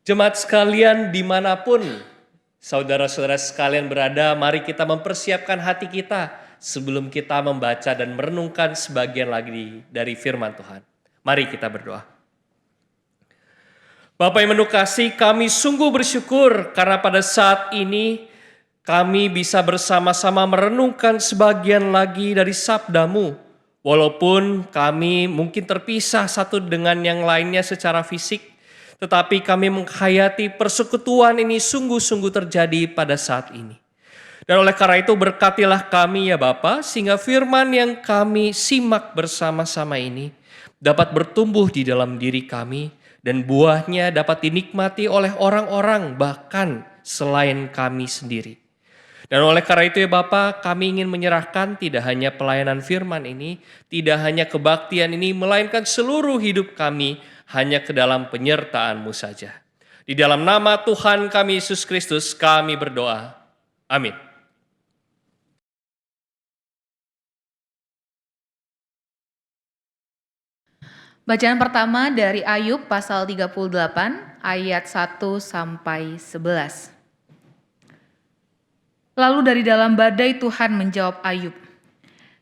Jemaat sekalian dimanapun saudara-saudara sekalian berada, mari kita mempersiapkan hati kita sebelum kita membaca dan merenungkan sebagian lagi dari firman Tuhan. Mari kita berdoa. Bapa yang penuh kasih, kami sungguh bersyukur karena pada saat ini kami bisa bersama-sama merenungkan sebagian lagi dari sabda-Mu. Walaupun kami mungkin terpisah satu dengan yang lainnya secara fisik, tetapi kami menghayati persekutuan ini sungguh-sungguh terjadi pada saat ini. Dan oleh karena itu berkatilah kami ya Bapa, sehingga firman yang kami simak bersama-sama ini dapat bertumbuh di dalam diri kami, dan buahnya dapat dinikmati oleh orang-orang bahkan selain kami sendiri. Dan oleh karena itu ya Bapa, kami ingin menyerahkan tidak hanya pelayanan firman ini, tidak hanya kebaktian ini, melainkan seluruh hidup kami hanya ke dalam penyertaan-Mu saja. Di dalam nama Tuhan kami Yesus Kristus kami berdoa. Amin. Bacaan pertama dari Ayub pasal 38 ayat 1 sampai 11. Lalu dari dalam badai Tuhan menjawab Ayub,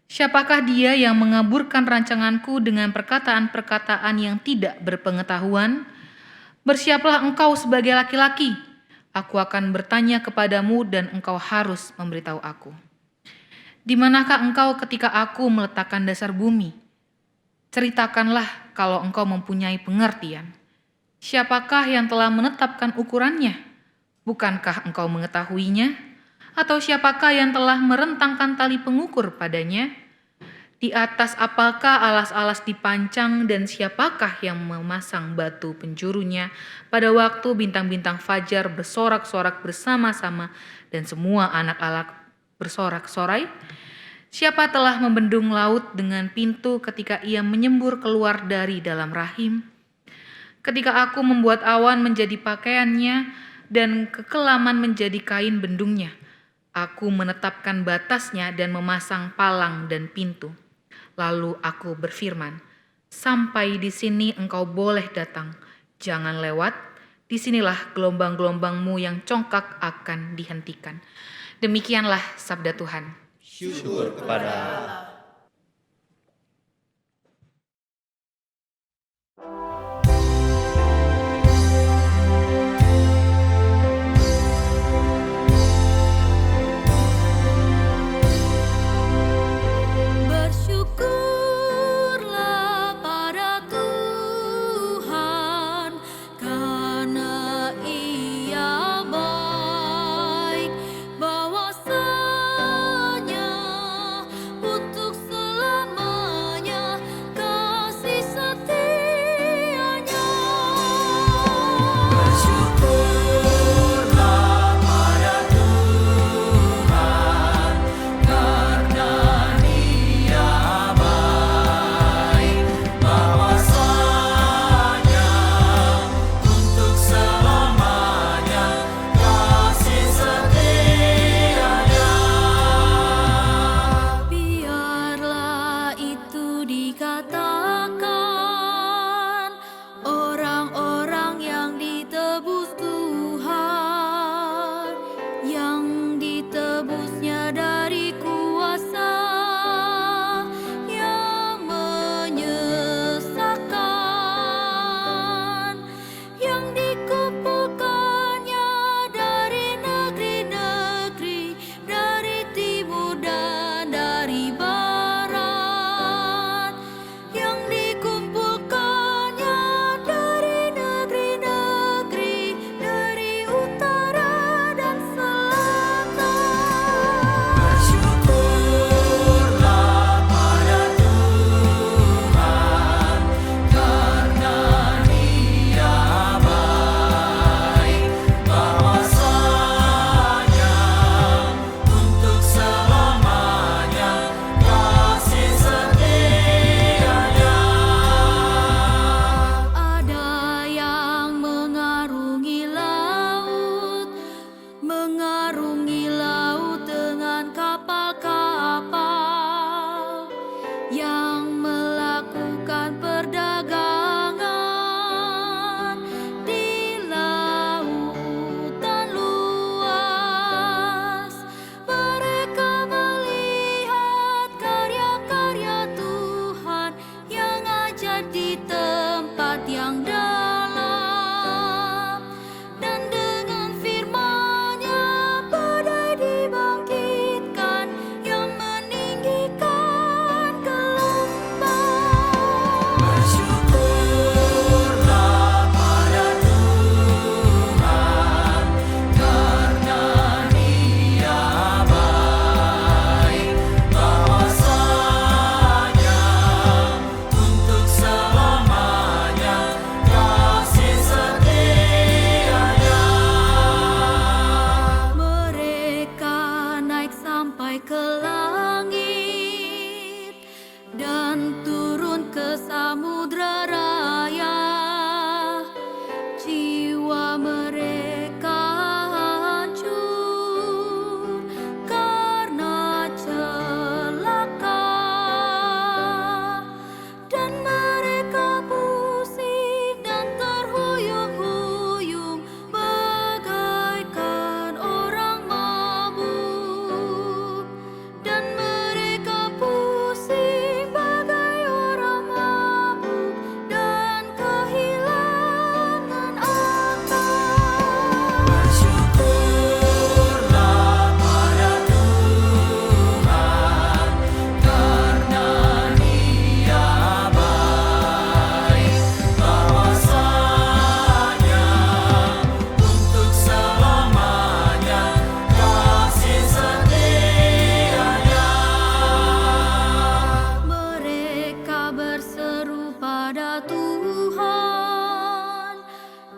"Siapakah dia yang mengaburkan rancanganku dengan perkataan-perkataan yang tidak berpengetahuan? Bersiaplah engkau sebagai laki-laki. Aku akan bertanya kepadamu dan engkau harus memberitahu aku. Di manakah engkau ketika aku meletakkan dasar bumi? Ceritakanlah kalau engkau mempunyai pengertian. Siapakah yang telah menetapkan ukurannya? Bukankah engkau mengetahuinya? Atau siapakah yang telah merentangkan tali pengukur padanya? Di atas apakah alas-alas dipancang dan siapakah yang memasang batu penjurunya pada waktu bintang-bintang fajar bersorak-sorak bersama-sama dan semua anak-anak bersorak-sorai? Siapa telah membendung laut dengan pintu ketika ia menyembur keluar dari dalam rahim? Ketika aku membuat awan menjadi pakaiannya dan kekelaman menjadi kain bendungnya, aku menetapkan batasnya dan memasang palang dan pintu. Lalu aku berfirman, sampai di sini engkau boleh datang, jangan lewat, disinilah gelombang-gelombangmu yang congkak akan dihentikan. Demikianlah sabda Tuhan. Syukur kepada Allah. Bersyukurlah pada Tuhan, karena Ia baik, bahwasanya untuk selamanya kasih setianya. Bersyukurlah pada Tuhan, karena Ia baik, bahwasanya untuk selamanya kasih setianya. Biarlah itu dikatakan orang-orang yang ditebus Tuhan, yang ditebusnya dari kuasa yang menyesakan, yang dikumpulkannya dari negeri-negeri, dari timur dan dari barat, yang ke samudra raya. Jiwa mereka hancur karena celaka, dan mereka pusing dan terhuyung-huyung bagaikan orang mabuk. Dan mereka pusing bagai orang mabuk dan kehilangan akal. Bersyukurlah pada Tuhan, karena Dia baik, bahwasanya untuk selamanya kasih setianya. Mereka berseru pada Tuhan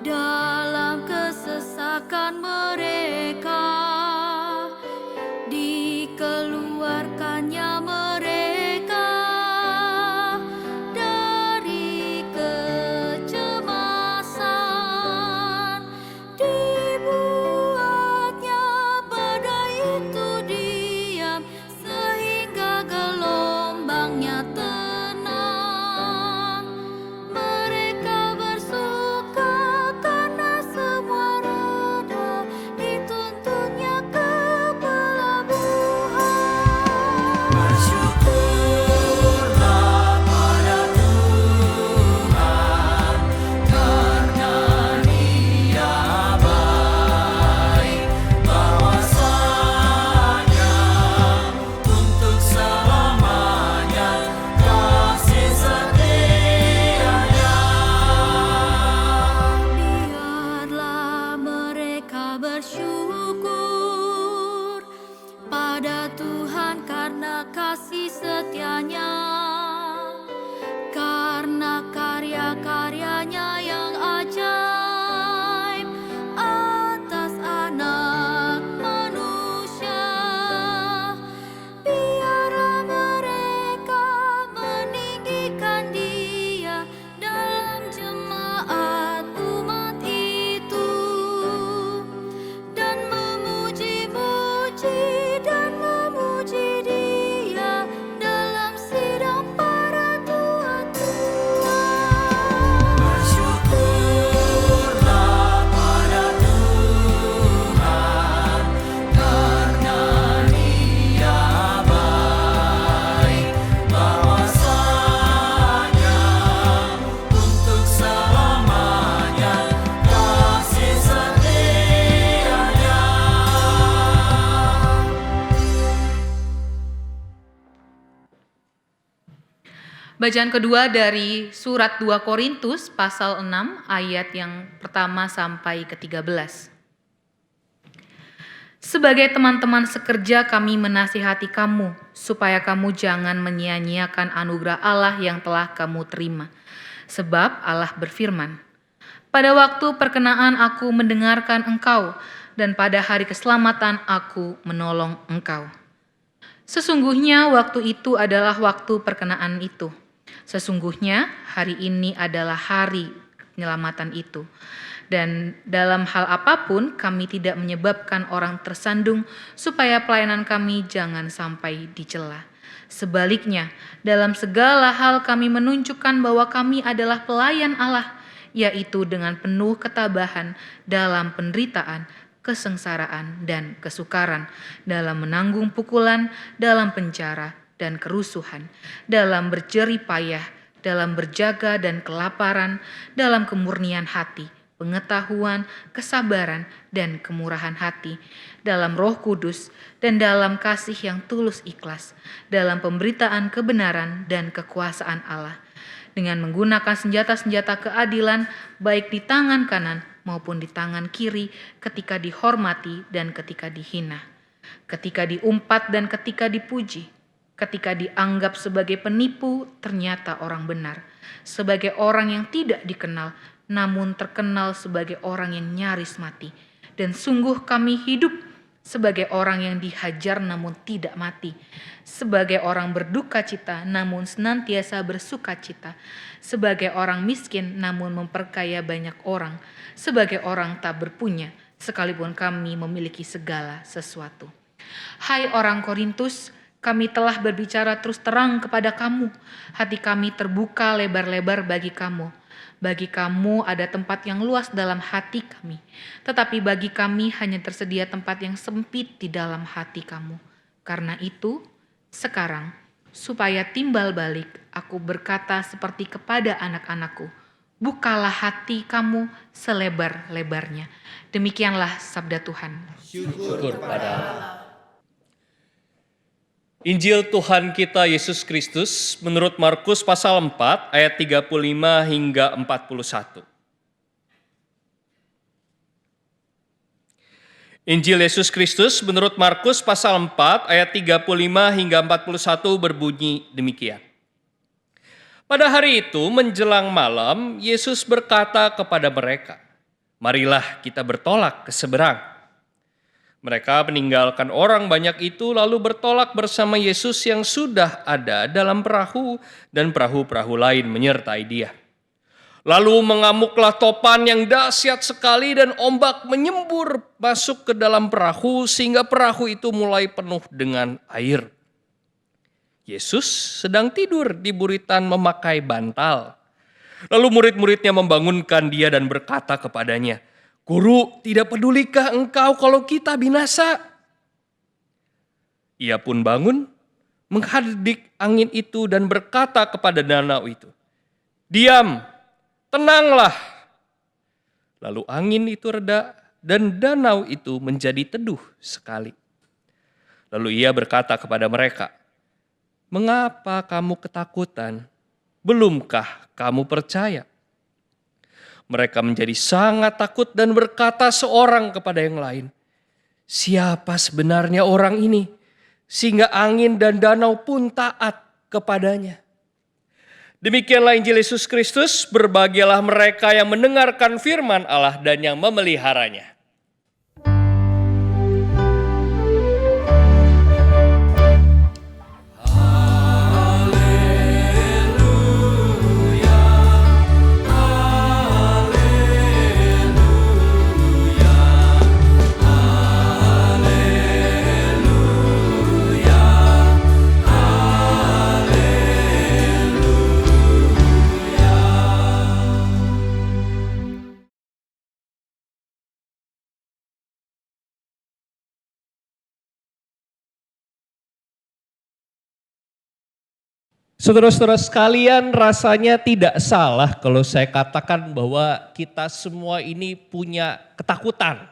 dalam kesesakan mereka. Dikeluarkannya mereka dari kecemasan. Dibuatnya badai itu diam sehingga gelombangnya tenang. Mereka bersuka karena semua reda, dituntunnya ke pelabuhan. Bersyukurlah pada Tuhan, karena Dia baik, bahwasanya untuk selamanya kasih setianya. Biarlah mereka bersyukur pada Tuhan karena kasih setianya, karena karya-karyanya yang ajaib atas anak manusia. Biarlah mereka meninggikan Dia dalam jemaat umat itu, dan memuji-muji dan memuji Dia dalam sidang para tua-tua. Bersyukurlah pada Tuhan, karena Dia baik, bahwasanya untuk selamanya kasih setianya. Bacaan kedua dari surat 2 Korintus pasal 6 ayat yang pertama sampai ke-13. Sebagai teman-teman sekerja kami menasihati kamu supaya kamu jangan menyia-nyiakan anugerah Allah yang telah kamu terima. Sebab Allah berfirman, "Pada waktu perkenaan aku mendengarkan engkau, dan pada hari keselamatan aku menolong engkau." Sesungguhnya waktu itu adalah waktu perkenaan itu. Sesungguhnya hari ini adalah hari penyelamatan itu. Dan dalam hal apapun kami tidak menyebabkan orang tersandung supaya pelayanan kami jangan sampai dicela. Sebaliknya, dalam segala hal kami menunjukkan bahwa kami adalah pelayan Allah, yaitu dengan penuh ketabahan dalam penderitaan, kesengsaraan, dan kesukaran, dalam menanggung pukulan, dalam penjara, dan kerusuhan, dalam berjerih payah, dalam berjaga dan kelaparan, dalam kemurnian hati, pengetahuan, kesabaran, dan kemurahan hati, dalam Roh Kudus, dan dalam kasih yang tulus ikhlas, dalam pemberitaan kebenaran dan kekuasaan Allah, dengan menggunakan senjata-senjata keadilan baik di tangan kanan maupun di tangan kiri, ketika dihormati dan ketika dihina, ketika diumpat dan ketika dipuji, ketika dianggap sebagai penipu ternyata orang benar, sebagai orang yang tidak dikenal namun terkenal sebagai orang yang nyaris mati. Dan sungguh kami hidup sebagai orang yang dihajar namun tidak mati, sebagai orang berduka cita namun senantiasa bersuka cita, sebagai orang miskin namun memperkaya banyak orang, sebagai orang tak berpunya sekalipun kami memiliki segala sesuatu. Hai orang Korintus, kami telah berbicara terus terang kepada kamu, hati kami terbuka lebar-lebar bagi kamu. Bagi kamu ada tempat yang luas dalam hati kami, tetapi bagi kami hanya tersedia tempat yang sempit di dalam hati kamu. Karena itu, sekarang, supaya timbal balik, aku berkata seperti kepada anak-anakku, bukalah hati kamu selebar-lebarnya. Demikianlah sabda Tuhan. Syukur pada Allah. Injil Tuhan kita Yesus Kristus menurut Markus pasal 4 ayat 35 hingga 41. Injil Yesus Kristus menurut Markus pasal 4 ayat 35 hingga 41 berbunyi demikian. Pada hari itu menjelang malam Yesus berkata kepada mereka, "Marilah kita bertolak ke seberang." Mereka meninggalkan orang banyak itu lalu bertolak bersama Yesus yang sudah ada dalam perahu dan perahu-perahu lain menyertai dia. Lalu mengamuklah topan yang dahsyat sekali dan ombak menyembur masuk ke dalam perahu sehingga perahu itu mulai penuh dengan air. Yesus sedang tidur di buritan memakai bantal. Lalu murid-muridnya membangunkan dia dan berkata kepadanya, "Guru, tidak pedulikah engkau kalau kita binasa?" Ia pun bangun, menghardik angin itu dan berkata kepada danau itu, "Diam, tenanglah." Lalu angin itu reda dan danau itu menjadi teduh sekali. Lalu ia berkata kepada mereka, "Mengapa kamu ketakutan? Belumkah kamu percaya?" Mereka menjadi sangat takut dan berkata seorang kepada yang lain, "Siapa sebenarnya orang ini? Sehingga angin dan danau pun taat kepadanya." Demikianlah Injil Yesus Kristus, berbahagialah mereka yang mendengarkan firman Allah dan yang memeliharanya. Saudara-saudara sekalian, rasanya tidak salah kalau saya katakan bahwa kita semua ini punya ketakutan.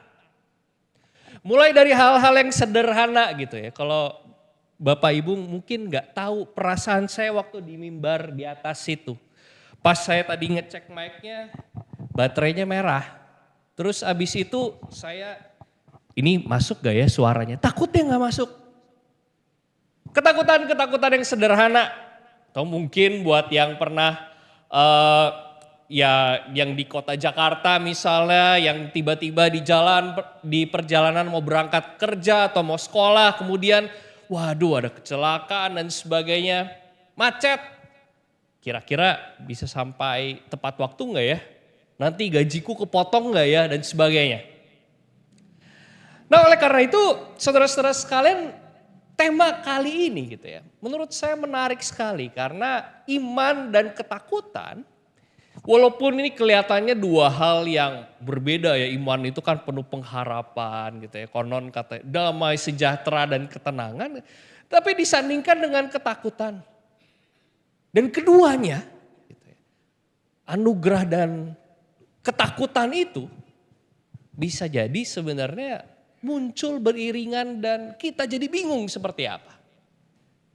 Mulai dari hal-hal yang sederhana gitu ya. Kalau Bapak Ibu mungkin nggak tahu perasaan saya waktu di mimbar di atas itu. Pas saya tadi ngecek mic-nya, baterainya merah. Terus abis itu saya, ini masuk gak ya suaranya? Takutnya nggak masuk. Ketakutan yang sederhana. Atau mungkin buat yang pernah yang di kota Jakarta misalnya, yang tiba-tiba di perjalanan mau berangkat kerja atau mau sekolah, kemudian waduh ada kecelakaan dan sebagainya, macet. Kira-kira bisa sampai tepat waktu nggak ya? Nanti gajiku kepotong nggak ya dan sebagainya. Nah oleh karena itu saudara-saudara sekalian, tema kali ini gitu ya, menurut saya menarik sekali karena iman dan ketakutan, walaupun ini kelihatannya dua hal yang berbeda ya, iman itu kan penuh pengharapan gitu ya, konon kata damai, sejahtera dan ketenangan, tapi disandingkan dengan ketakutan. Dan keduanya, gitu ya, anugerah dan ketakutan itu bisa jadi sebenarnya muncul beriringan dan kita jadi bingung seperti apa.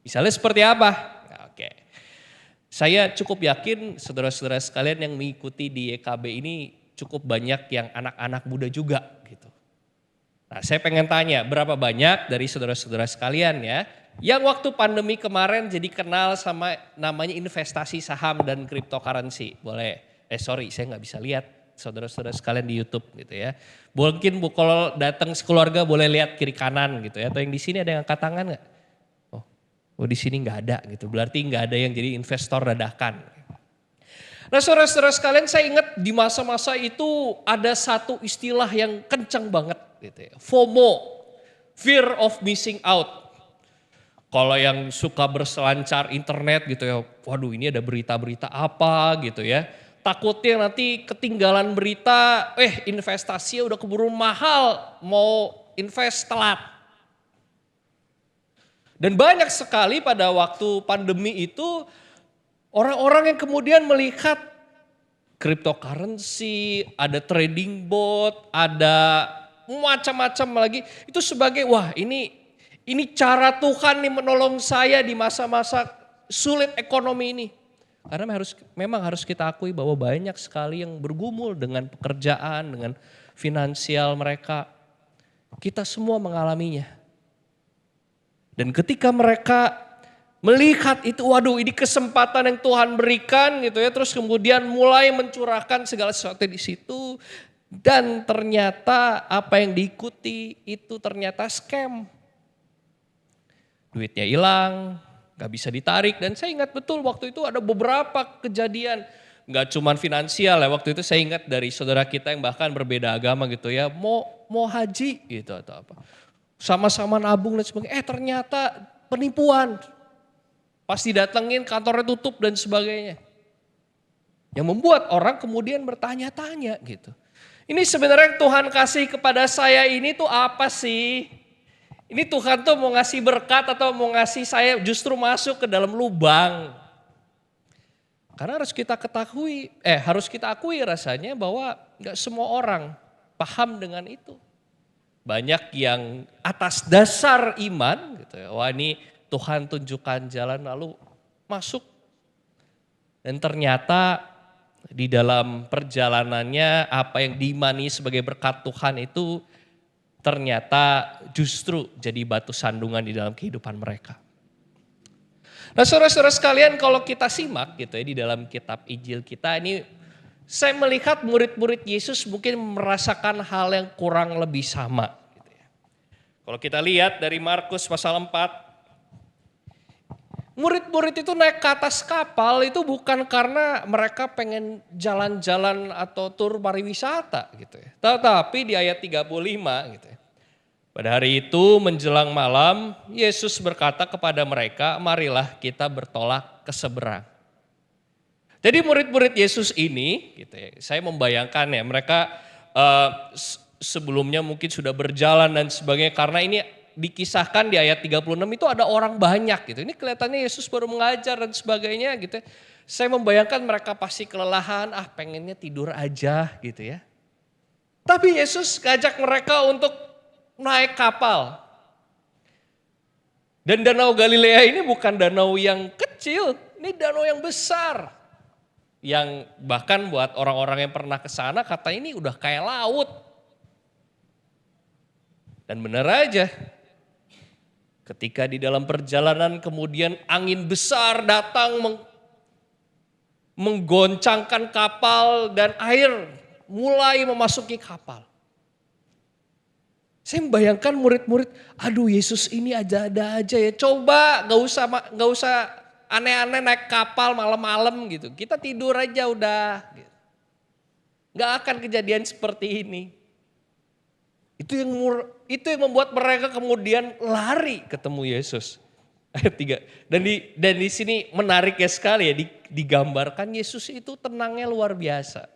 Misalnya seperti apa? Nah, oke. Saya cukup yakin saudara-saudara sekalian yang mengikuti di YKB ini cukup banyak yang anak-anak muda juga gitu. Nah saya pengen tanya berapa banyak dari saudara-saudara sekalian ya yang waktu pandemi kemarin jadi kenal sama namanya investasi saham dan cryptocurrency. Boleh, saya nggak bisa lihat. saudara-saudara sekalian di YouTube gitu ya. Mungkin kalau datang sekeluarga boleh lihat kiri kanan gitu ya. Atau yang di sini ada yang angkat tangan nggak? Oh di sini nggak ada gitu. Berarti nggak ada yang jadi investor dadakan. Nah saudara-saudara sekalian, saya ingat di masa-masa itu ada satu istilah yang kencang banget gitu ya. FOMO, fear of missing out. Kalau yang suka berselancar internet gitu ya, waduh ini ada berita-berita apa gitu ya. Takutnya nanti ketinggalan berita, investasinya udah keburu mahal, mau invest telat. Dan banyak sekali pada waktu pandemi itu orang-orang yang kemudian melihat cryptocurrency, ada trading bot, ada macam-macam lagi. Itu sebagai wah ini cara Tuhan nih menolong saya di masa-masa sulit ekonomi ini. Karena memang harus kita akui bahwa banyak sekali yang bergumul dengan pekerjaan, dengan finansial mereka. Kita semua mengalaminya. Dan ketika mereka melihat itu, waduh ini kesempatan yang Tuhan berikan gitu ya. Terus kemudian mulai mencurahkan segala sesuatu di situ. Dan ternyata apa yang diikuti itu ternyata scam. Duitnya hilang, gak bisa ditarik. Dan saya ingat betul waktu itu ada beberapa kejadian. Gak cuman finansial ya, waktu itu saya ingat dari saudara kita yang bahkan berbeda agama gitu ya. Mau haji gitu atau apa. Sama-sama nabung dan sebagainya. Ternyata penipuan. Pas didatengin kantornya tutup dan sebagainya. Yang membuat orang kemudian bertanya-tanya gitu. Ini sebenarnya yang Tuhan kasih kepada saya ini tuh apa sih? Ini Tuhan tuh mau ngasih berkat atau mau ngasih saya justru masuk ke dalam lubang. Karena harus kita akui rasanya bahwa gak semua orang paham dengan itu. Banyak yang atas dasar iman gitu ya. Wah ini Tuhan tunjukkan jalan lalu masuk. Dan ternyata di dalam perjalanannya apa yang diimani sebagai berkat Tuhan itu ternyata justru jadi batu sandungan di dalam kehidupan mereka. Nah saudara-saudara sekalian, kalau kita simak gitu ya di dalam kitab Injil kita ini, saya melihat murid-murid Yesus mungkin merasakan hal yang kurang lebih sama. Gitu ya. Kalau kita lihat dari Markus pasal 4, murid-murid itu naik ke atas kapal itu bukan karena mereka pengen jalan-jalan atau tur pariwisata gitu ya. Tetapi di ayat 35 gitu ya. Pada hari itu menjelang malam, Yesus berkata kepada mereka, marilah kita bertolak ke seberang. Jadi murid-murid Yesus ini, gitu ya, saya membayangkan ya mereka sebelumnya mungkin sudah berjalan dan sebagainya. Karena ini dikisahkan di ayat 36 itu ada orang banyak gitu. Ini kelihatannya Yesus baru mengajar dan sebagainya gitu ya. Saya membayangkan mereka pasti kelelahan, pengennya tidur aja gitu ya. Tapi Yesus ngajak mereka untuk naik kapal. Dan danau Galilea ini bukan danau yang kecil, ini danau yang besar. Yang bahkan buat orang-orang yang pernah ke sana kata ini udah kayak laut. Dan benar aja, ketika di dalam perjalanan kemudian angin besar datang menggoncangkan kapal dan air mulai memasuki kapal. Saya membayangkan murid-murid, aduh Yesus ini ada-ada aja ya. Coba gak usah aneh-aneh naik kapal malam-malam gitu. Kita tidur aja udah. Gak akan kejadian seperti ini. Itu yang membuat mereka kemudian lari ketemu Yesus. Ayat 3. Dan di sini menarik ya sekali ya, digambarkan Yesus itu tenangnya luar biasa.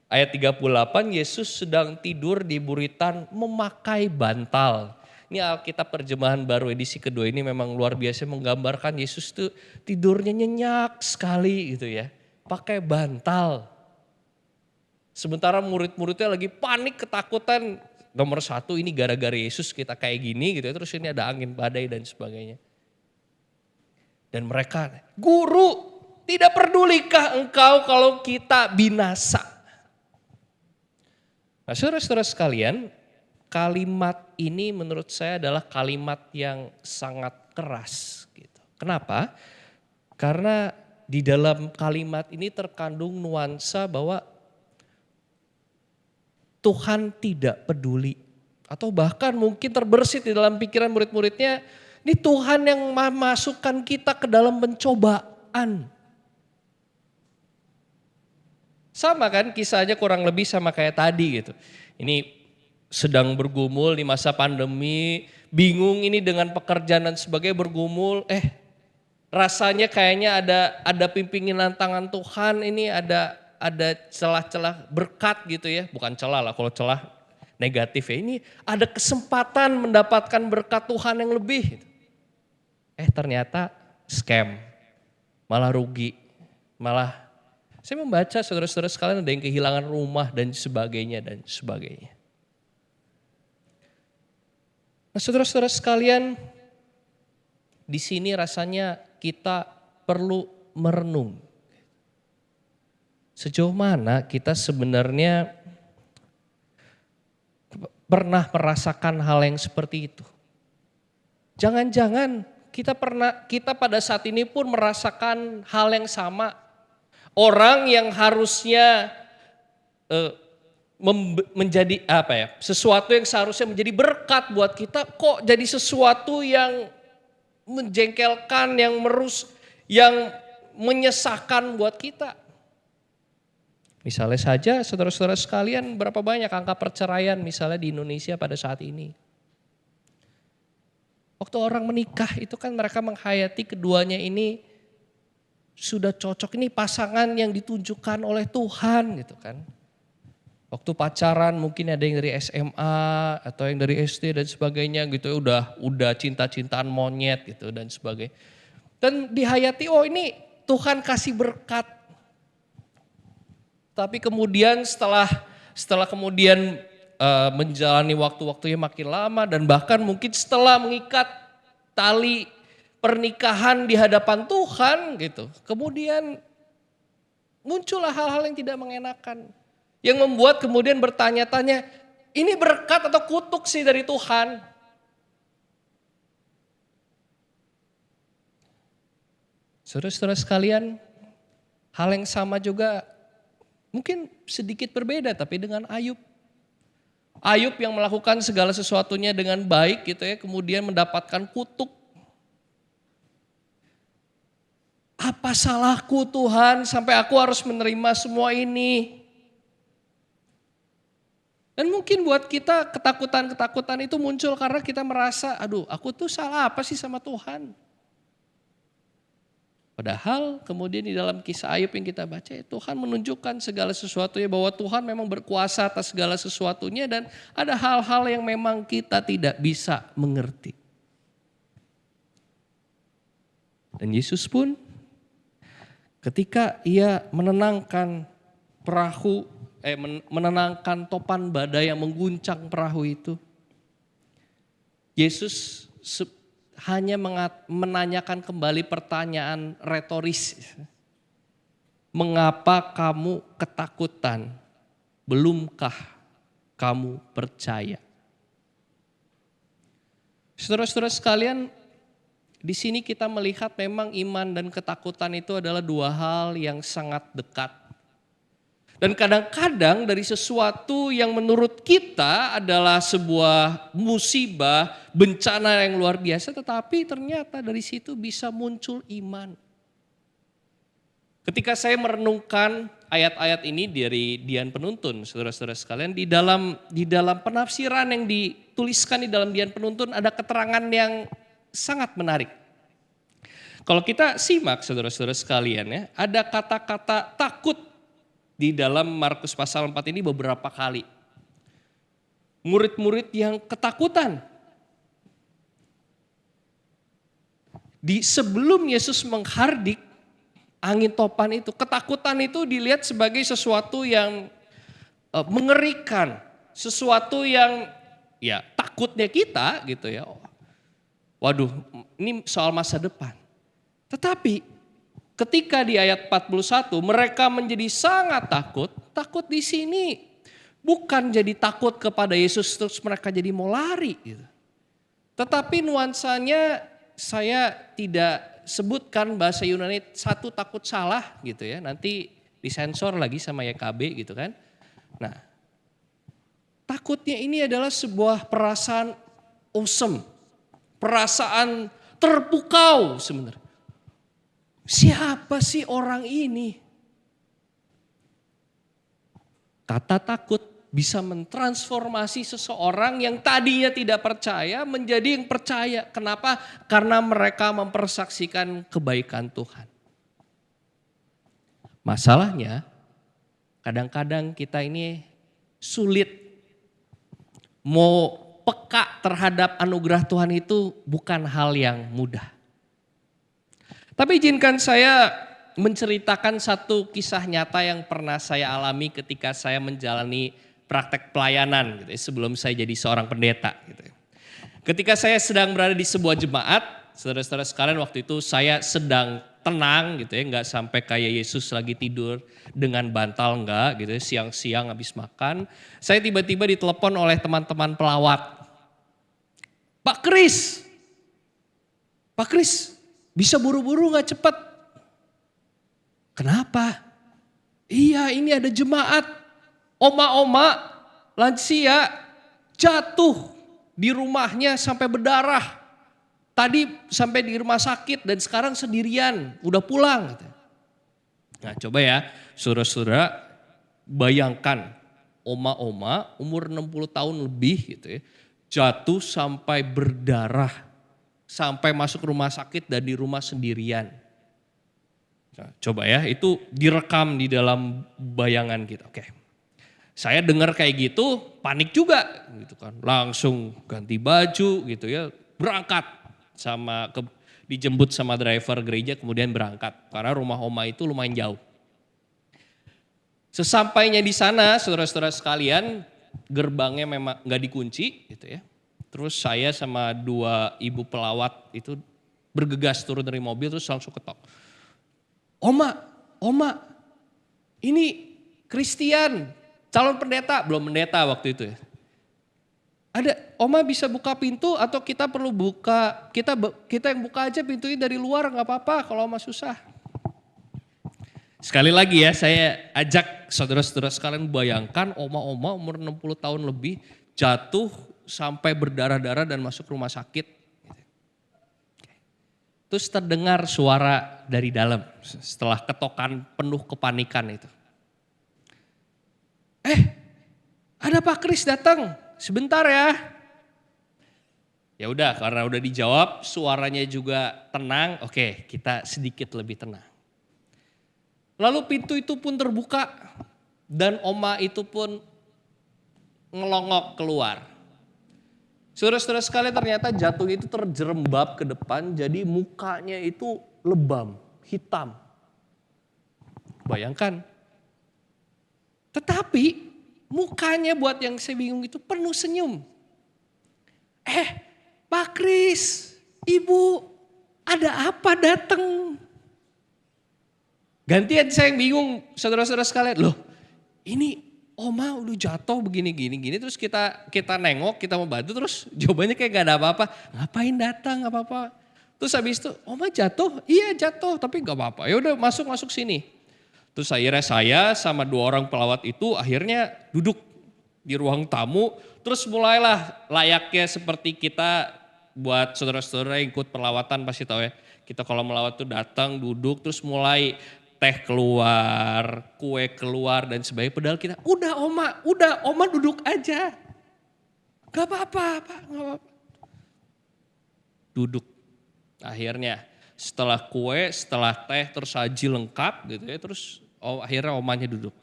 Ayat 38, Yesus sedang tidur di buritan memakai bantal. Ini Alkitab terjemahan baru edisi kedua ini memang luar biasa menggambarkan Yesus tuh tidurnya nyenyak sekali gitu ya. Pakai bantal. Sementara murid-muridnya lagi panik ketakutan. Nomor satu ini gara-gara Yesus kita kayak gini gitu ya. Terus ini ada angin badai dan sebagainya. Dan mereka, guru tidak pedulikah engkau kalau kita binasa? Nah saudara-saudara sekalian, kalimat ini menurut saya adalah kalimat yang sangat keras. Gitu. Kenapa? Karena di dalam kalimat ini terkandung nuansa bahwa Tuhan tidak peduli. Atau bahkan mungkin terbersit di dalam pikiran murid-muridnya, ini Tuhan yang memasukkan kita ke dalam pencobaan. Sama kan kisahnya kurang lebih sama kayak tadi gitu. Ini sedang bergumul di masa pandemi, bingung ini dengan pekerjaan dan sebagainya bergumul, rasanya kayaknya ada pimpinan tangan Tuhan, ini ada celah-celah berkat gitu ya, bukan celah lah kalau celah negatif ya, ini ada kesempatan mendapatkan berkat Tuhan yang lebih. Ternyata scam, malah rugi, malah saya membaca saudara-saudara sekalian ada yang kehilangan rumah dan sebagainya dan sebagainya. Nah saudara-saudara sekalian, di sini rasanya kita perlu merenung. Sejauh mana kita sebenarnya pernah merasakan hal yang seperti itu. Jangan-jangan kita pada saat ini pun merasakan hal yang sama. Orang yang harusnya menjadi sesuatu yang seharusnya menjadi berkat buat kita kok jadi sesuatu yang menjengkelkan, yang menyesakkan buat kita. Misalnya saja saudara-saudara sekalian, berapa banyak angka perceraian misalnya di Indonesia pada saat ini. Waktu orang menikah itu kan mereka menghayati keduanya ini sudah cocok, ini pasangan yang ditunjukkan oleh Tuhan gitu kan. Waktu pacaran mungkin ada yang dari SMA atau yang dari SD dan sebagainya gitu ya, udah cinta-cintaan monyet gitu dan sebagainya. Dan dihayati ini Tuhan kasih berkat. Tapi kemudian setelah kemudian menjalani waktu-waktunya makin lama dan bahkan mungkin setelah mengikat tali pernikahan di hadapan Tuhan gitu. Kemudian muncullah hal-hal yang tidak mengenakan. Yang membuat kemudian bertanya-tanya, ini berkat atau kutuk sih dari Tuhan? Saudara-saudara sekalian, hal yang sama juga mungkin sedikit berbeda tapi dengan Ayub. Ayub yang melakukan segala sesuatunya dengan baik gitu ya, kemudian mendapatkan kutuk. Apa salahku Tuhan sampai aku harus menerima semua ini? Dan mungkin buat kita ketakutan-ketakutan itu muncul karena kita merasa, aduh aku tuh salah apa sih sama Tuhan? Padahal kemudian di dalam kisah Ayub yang kita baca, Tuhan menunjukkan segala sesuatunya bahwa Tuhan memang berkuasa atas segala sesuatunya dan ada hal-hal yang memang kita tidak bisa mengerti. Dan Yesus pun ketika ia menenangkan menenangkan topan badai yang mengguncang perahu itu, Yesus hanya menanyakan kembali pertanyaan retoris. Mengapa kamu ketakutan? Belumkah kamu percaya? Saudara-saudara sekalian, di sini kita melihat memang iman dan ketakutan itu adalah dua hal yang sangat dekat. Dan kadang-kadang dari sesuatu yang menurut kita adalah sebuah musibah, bencana yang luar biasa, tetapi ternyata dari situ bisa muncul iman. Ketika saya merenungkan ayat-ayat ini dari Dian Penuntun, saudara-saudara sekalian, di dalam penafsiran yang dituliskan di dalam Dian Penuntun ada keterangan yang sangat menarik. Kalau kita simak saudara-saudara sekalian ya, ada kata-kata takut di dalam Markus pasal 4 ini beberapa kali. Murid-murid yang ketakutan. Sebelum Yesus menghardik angin topan itu, ketakutan itu dilihat sebagai sesuatu yang mengerikan. Sesuatu yang ya takutnya kita gitu ya. Waduh, ini soal masa depan. Tetapi ketika di ayat 41 mereka menjadi sangat takut. Takut di sini bukan jadi takut kepada Yesus terus mereka jadi mau lari gitu. Tetapi nuansanya saya tidak sebutkan bahasa Yunani satu takut salah gitu ya. Nanti disensor lagi sama YKB gitu kan. Nah, takutnya ini adalah sebuah perasaan awesome. Perasaan terpukau sebenarnya. Siapa sih orang ini? Kata takut bisa mentransformasi seseorang yang tadinya tidak percaya menjadi yang percaya. Kenapa? Karena mereka mempersaksikan kebaikan Tuhan. Masalahnya, kadang-kadang kita ini sulit mau peka terhadap anugerah Tuhan itu bukan hal yang mudah. Tapi izinkan saya menceritakan satu kisah nyata yang pernah saya alami ketika saya menjalani praktek pelayanan gitu ya, sebelum saya jadi seorang pendeta gitu ya. Ketika saya sedang berada di sebuah jemaat, saudara-saudara sekalian, waktu itu saya sedang tenang gitu ya, nggak sampai kayak Yesus lagi tidur dengan bantal, enggak gitu ya, siang-siang habis makan. Saya tiba-tiba ditelepon oleh teman-teman pelawat. Pak Kris, bisa buru-buru gak cepet? Kenapa? Iya, ini ada jemaat, oma-oma, lansia, jatuh di rumahnya sampai berdarah. Tadi sampai di rumah sakit dan sekarang sendirian, udah pulang. Nah coba ya, saudara-saudara bayangkan oma-oma umur 60 tahun lebih gitu ya, jatuh sampai berdarah, sampai masuk rumah sakit dan di rumah sendirian. Nah, coba ya, itu direkam di dalam bayangan kita. Oke, saya dengar kayak gitu, panik juga, gitu kan. Langsung ganti baju, gitu ya, berangkat dijemput sama driver gereja, kemudian berangkat karena rumah oma itu lumayan jauh. Sesampainya di sana, saudara-saudara sekalian, gerbangnya memang nggak dikunci gitu ya. Terus saya sama 2 ibu pelawat itu bergegas turun dari mobil terus langsung ketok. Oma, ini Christian, calon pendeta, belum pendeta waktu itu ya. Oma bisa buka pintu atau kita perlu buka, kita yang buka aja pintunya dari luar, nggak apa-apa kalau Oma susah. Sekali lagi ya, saya ajak saudara-saudara sekalian bayangkan oma-oma umur 60 tahun lebih jatuh sampai berdarah-darah dan masuk rumah sakit. Terus terdengar suara dari dalam setelah ketokan penuh kepanikan itu. Ada Pak Kris datang, sebentar ya. Ya udah, karena udah dijawab, suaranya juga tenang. Oke, kita sedikit lebih tenang. Lalu pintu itu pun terbuka dan oma itu pun ngelongok keluar. Saudara-saudara sekalian, ternyata jatuh itu terjerembab ke depan, jadi mukanya itu lebam, hitam. Bayangkan. Tetapi mukanya buat yang saya bingung itu penuh senyum. Pak Kris, Ibu, ada apa datang? Gantian saya yang bingung, saudara-saudara sekalian. Loh, ini oma udah jatuh begini-gini, terus kita nengok, kita mau bantu, terus jawabannya kayak gak ada apa-apa. Ngapain datang, gak apa-apa. Terus habis itu, oma jatuh? Iya jatuh, tapi gak apa-apa. Ya udah masuk sini. Terus akhirnya saya sama 2 orang pelawat itu akhirnya duduk di ruang tamu. Terus mulailah layaknya seperti kita, buat saudara-saudara yang ikut perlawatan pasti tahu ya. Kita kalau melawat tuh datang, duduk, terus mulai teh keluar, kue keluar dan sebagainya. Padahal kita, udah oma duduk aja. Gak apa-apa, Pak, gak apa-apa. Duduk. Akhirnya setelah kue, setelah teh, terus saji lengkap gitu ya. Terus akhirnya omanya duduk.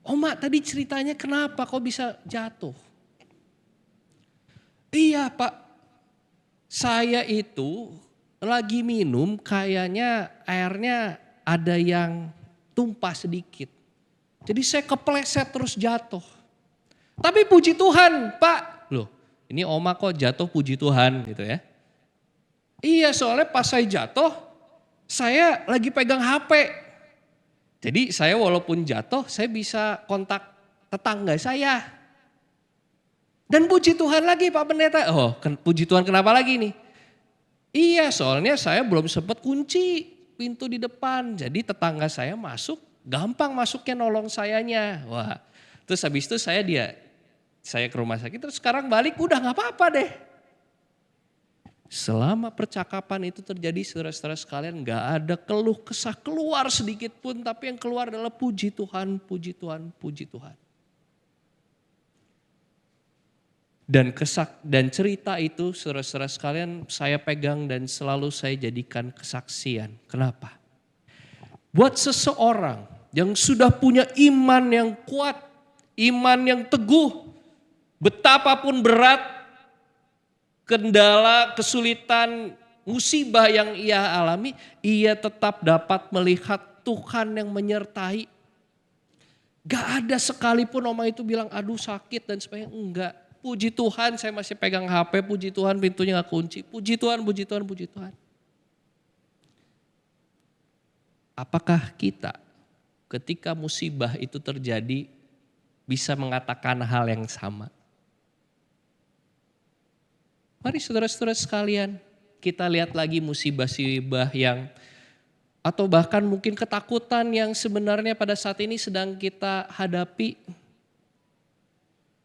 Oma tadi ceritanya kenapa kok bisa jatuh? Iya Pak, saya itu lagi minum kayaknya airnya ada yang tumpah sedikit. Jadi saya kepleset terus jatuh. Tapi puji Tuhan Pak. Loh ini oma kok jatuh puji Tuhan gitu ya. Iya soalnya pas saya jatuh saya lagi pegang HP. Jadi saya walaupun jatuh saya bisa kontak tetangga saya. Dan puji Tuhan lagi Pak Pendeta. Oh puji Tuhan kenapa lagi nih? Iya soalnya saya belum sempat kunci pintu di depan. Jadi tetangga saya masuk, gampang masuknya nolong sayanya. Wah, terus habis itu saya Saya ke rumah sakit terus sekarang balik udah gak apa-apa deh. Selama percakapan itu terjadi saudara-saudara sekalian gak ada keluh kesah keluar sedikit pun. Tapi yang keluar adalah puji Tuhan, puji Tuhan, puji Tuhan. Dan cerita itu saudara-saudara sekalian saya pegang dan selalu saya jadikan kesaksian. Kenapa? Buat seseorang yang sudah punya iman yang kuat, iman yang teguh, betapapun berat, kendala, kesulitan, musibah yang ia alami, ia tetap dapat melihat Tuhan yang menyertai. Gak ada sekalipun oma itu bilang aduh sakit dan sebagainya, enggak. Puji Tuhan saya masih pegang HP, puji Tuhan pintunya gak kunci. Puji Tuhan, puji Tuhan, puji Tuhan. Apakah kita ketika musibah itu terjadi bisa mengatakan hal yang sama? Mari saudara-saudara sekalian kita lihat lagi musibah-musibah yang atau bahkan mungkin ketakutan yang sebenarnya pada saat ini sedang kita hadapi.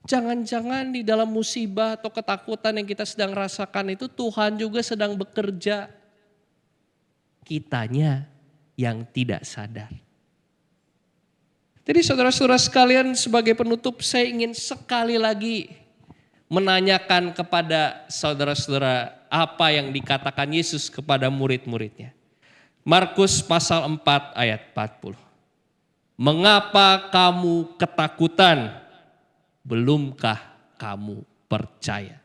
Jangan-jangan di dalam musibah atau ketakutan yang kita sedang rasakan itu Tuhan juga sedang bekerja. Kitanya yang tidak sadar. Jadi saudara-saudara sekalian sebagai penutup saya ingin sekali lagi menanyakan kepada saudara-saudara apa yang dikatakan Yesus kepada murid-muridnya. Markus pasal 4 ayat 40. Mengapa kamu ketakutan? Belumkah kamu percaya?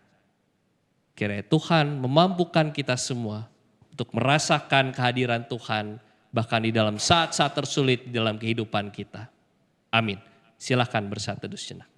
Kiranya Tuhan memampukan kita semua untuk merasakan kehadiran Tuhan bahkan di dalam saat-saat tersulit dalam kehidupan kita. Amin. Silakan bersatu sejenak.